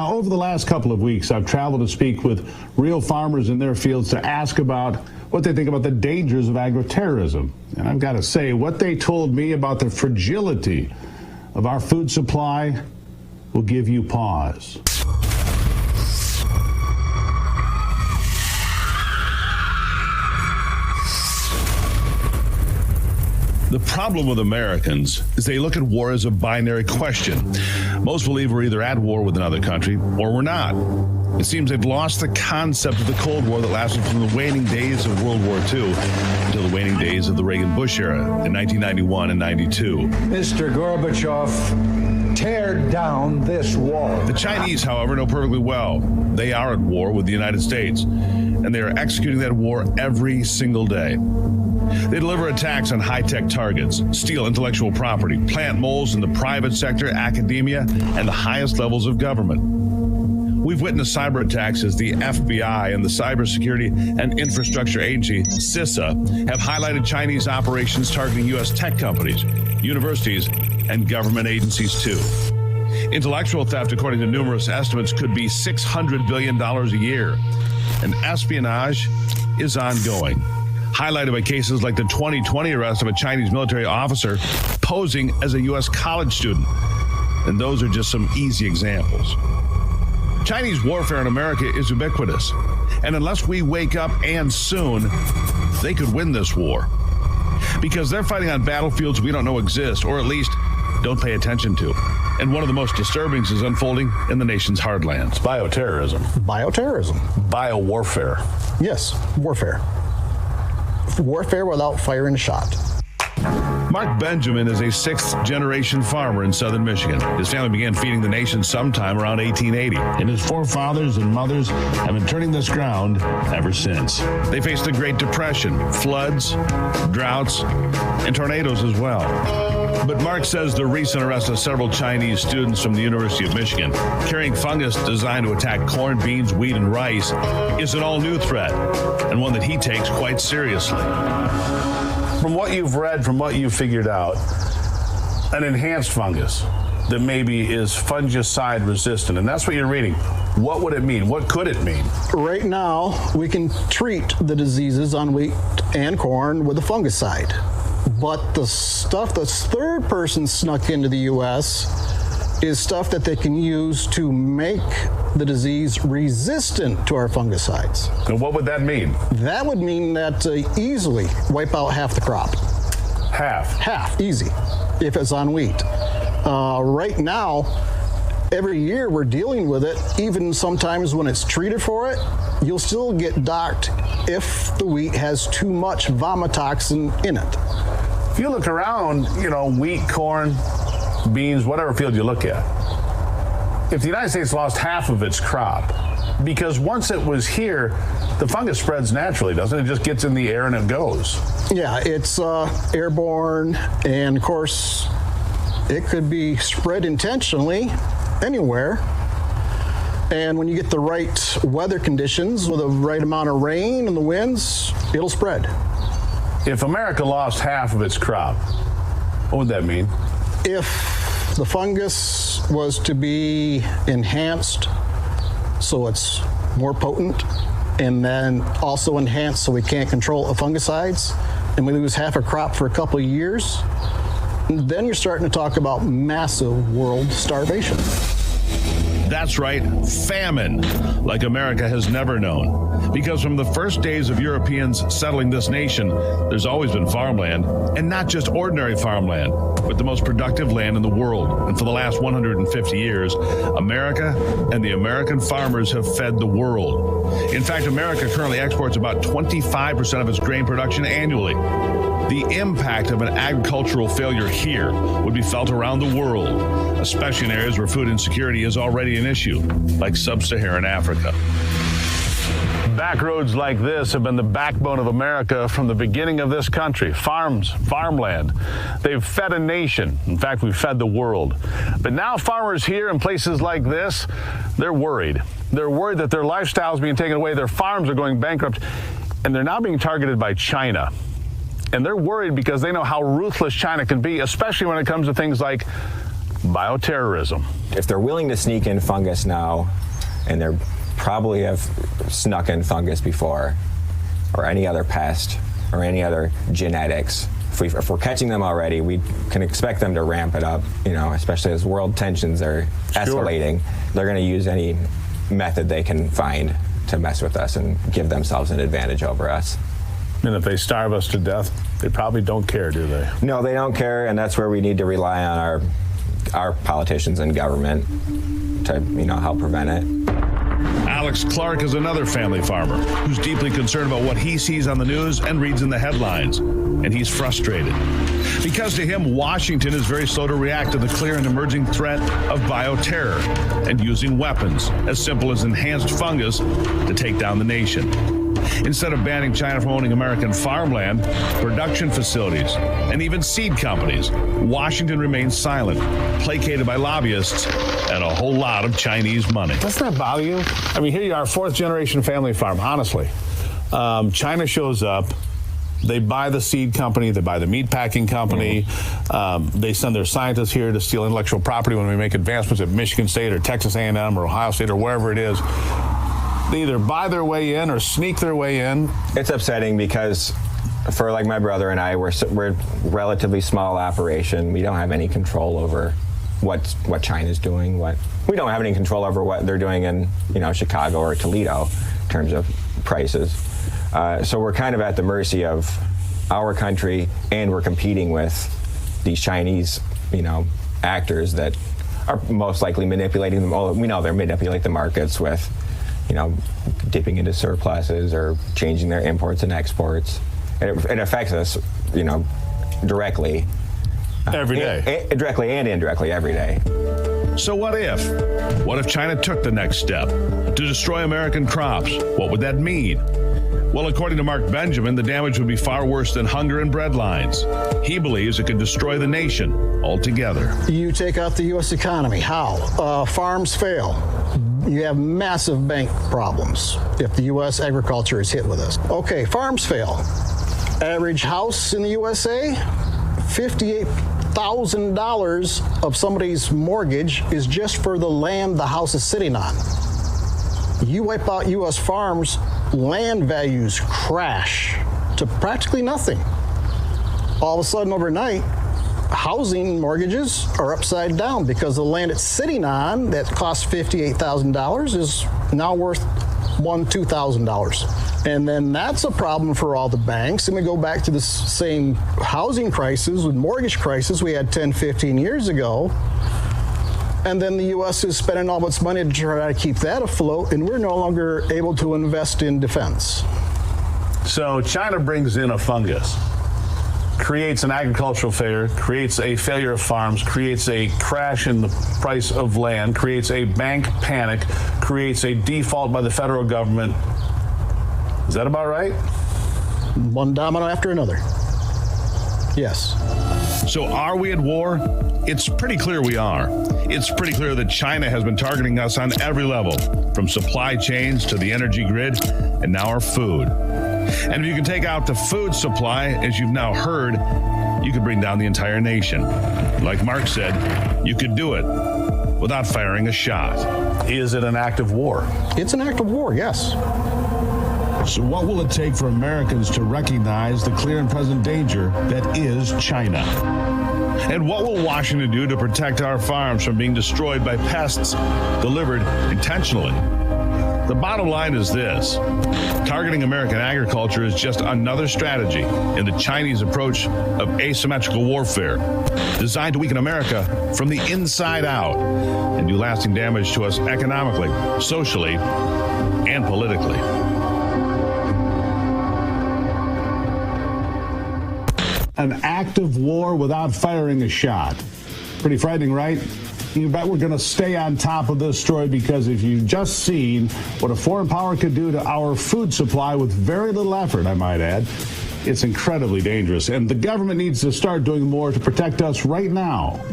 Now, over the last couple of weeks, I've traveled to speak with real farmers in their fields to ask about what they think about the dangers of agroterrorism. And I've got to say, what they told me about the fragility of our food supply will give you pause. The problem with Americans is they look at war as a binary question. Most believe we're either at war with another country or we're not. It seems they've lost the concept of the Cold War that lasted from the waning days of World War II until the waning days of the Reagan-Bush era in 1991 and 92. Mr. Gorbachev, tear down this wall. The Chinese, however, know perfectly well they are at war with the United States, and they are executing that war every single day. They deliver attacks on high-tech targets, steal intellectual property, plant moles in the private sector, academia, and the highest levels of government. We've witnessed cyber attacks as the FBI and the Cybersecurity and Infrastructure Agency, CISA, have highlighted Chinese operations targeting U.S. tech companies, universities, and government agencies, too. Intellectual theft, according to numerous estimates, could be $600 billion a year. And espionage is ongoing, highlighted by cases like the 2020 arrest of a Chinese military officer posing as a U.S. college student. And those are just some easy examples. Chinese warfare in America is ubiquitous. And unless we wake up, and soon, they could win this war. Because they're fighting on battlefields we don't know exist, or at least don't pay attention to. And one of the most disturbing is unfolding in the nation's heartlands. Bioterrorism. Bioterrorism. Biowarfare. Yes, warfare. Warfare without firing a shot. Mark Benjamin is a sixth-generation farmer in southern Michigan. His family began feeding the nation sometime around 1880. And his forefathers and mothers have been turning this ground ever since. They faced the Great Depression, floods, droughts, and tornadoes as well. But Mark says the recent arrest of several Chinese students from the University of Michigan carrying fungus designed to attack corn, beans, wheat, and rice is an all-new threat, and one that he takes quite seriously. From what you've read, from what you've figured out, an enhanced fungus that maybe is fungicide resistant, and that's what you're reading. What would it mean? What could it mean? Right now, we can treat the diseases on wheat and corn with a fungicide. But the stuff that's third person snuck into the U.S. is stuff that they can use to make the disease resistant to our fungicides. And what would that mean? That would mean that easily wipe out half the crop. Half, easy, if it's on wheat. Right now, every year we're dealing with it. Even sometimes when it's treated for it, you'll still get docked if the wheat has too much vomitoxin in it. If you look around, wheat, corn, beans, whatever field you look at, if the United States lost half of its crop, because once it was here, the fungus spreads naturally, doesn't it? It just gets in the air and it goes. Yeah, it's airborne, and of course, it could be spread intentionally anywhere. And when you get the right weather conditions with the right amount of rain and the winds, it'll spread. If America lost half of its crop, what would that mean? If the fungus was to be enhanced so it's more potent, and then also enhanced so we can't control the fungicides, and we lose half a crop for a couple of years, then you're starting to talk about massive world starvation. That's right, famine, like America has never known. Because from the first days of Europeans settling this nation, there's always been farmland, and not just ordinary farmland, but the most productive land in the world. And for the last 150 years, America and the American farmers have fed the world. In fact, America currently exports about 25% of its grain production annually. The impact of an agricultural failure here would be felt around the world, especially in areas where food insecurity is already an issue, like sub-Saharan Africa. Backroads like this have been the backbone of America from the beginning of this country. Farms, farmland. They've fed a nation. In fact, we've fed the world. But now farmers here in places like this, they're worried. They're worried that their lifestyle is being taken away, their farms are going bankrupt, and they're now being targeted by China. And they're worried because they know how ruthless China can be, especially when it comes to things like bioterrorism. If they're willing to sneak in fungus now, and they're probably have snuck in fungus before, or any other pest, or any other genetics, if we're catching them already, we can expect them to ramp it up, especially as world tensions are escalating. They're going to use any method they can find to mess with us and give themselves an advantage over us. And if they starve us to death, they probably don't care, do they? No, they don't care, and that's where we need to rely on our politicians and government to, help prevent it. Alex Clark is another family farmer who's deeply concerned about what he sees on the news and reads in the headlines. And he's frustrated because to him, Washington is very slow to react to the clear and emerging threat of bioterror and using weapons as simple as enhanced fungus to take down the nation. Instead of banning China from owning American farmland, production facilities, and even seed companies, Washington remains silent, placated by lobbyists and a whole lot of Chinese money. Doesn't that bother you? I mean, here you are, fourth generation family farm, honestly. China shows up. They buy the seed company, they buy the meat packing company, they send their scientists here to steal intellectual property when we make advancements at Michigan State or Texas A&M or Ohio State or wherever it is. They either buy their way in or sneak their way in. It's upsetting because for like my brother and I, we're a relatively small operation. We don't have any control over what China's doing. We don't have any control over what they're doing in Chicago or Toledo in terms of prices. So we're kind of at the mercy of our country, and we're competing with these Chinese, actors that are most likely manipulating them. We know they're manipulating the markets with, dipping into surpluses or changing their imports and exports. It affects us, directly. Every day. Directly and indirectly every day. So what if China took the next step to destroy American crops? What would that mean? Well, according to Mark Benjamin, the damage would be far worse than hunger and bread lines. He believes it could destroy the nation altogether. You take out the U.S. economy. How? Farms fail. You have massive bank problems if the U.S. agriculture is hit with this. Okay, farms fail. Average house in the USA, $58,000 of somebody's mortgage is just for the land the house is sitting on. You wipe out U.S. farms, land values crash to practically nothing. All of a sudden, overnight, housing mortgages are upside down because the land it's sitting on that costs $58,000 is now worth $1,000, $2,000. And then that's a problem for all the banks. And we go back to the same housing crisis with mortgage crisis we had 10, 15 years ago. And then the U.S. is spending all of its money to try to keep that afloat, and we're no longer able to invest in defense. So China brings in a fungus, creates an agricultural failure, creates a failure of farms, creates a crash in the price of land, creates a bank panic, creates a default by the federal government. Is that about right? One domino after another. Yes. So are we at war? It's pretty clear we are. It's pretty clear that China has been targeting us on every level, from supply chains to the energy grid, and now our food. And if you can take out the food supply, as you've now heard, you could bring down the entire nation. Like Mark said, you could do it without firing a shot. Is it an act of war? It's an act of war, yes. So what will it take for Americans to recognize the clear and present danger that is China? And what will Washington do to protect our farms from being destroyed by pests delivered intentionally? The bottom line is this: targeting American agriculture is just another strategy in the Chinese approach of asymmetrical warfare, designed to weaken America from the inside out and do lasting damage to us economically, socially, and politically. An act of war without firing a shot. Pretty frightening, right? You bet we're going to stay on top of this story, because if you've just seen what a foreign power could do to our food supply with very little effort, I might add, it's incredibly dangerous. And the government needs to start doing more to protect us right now.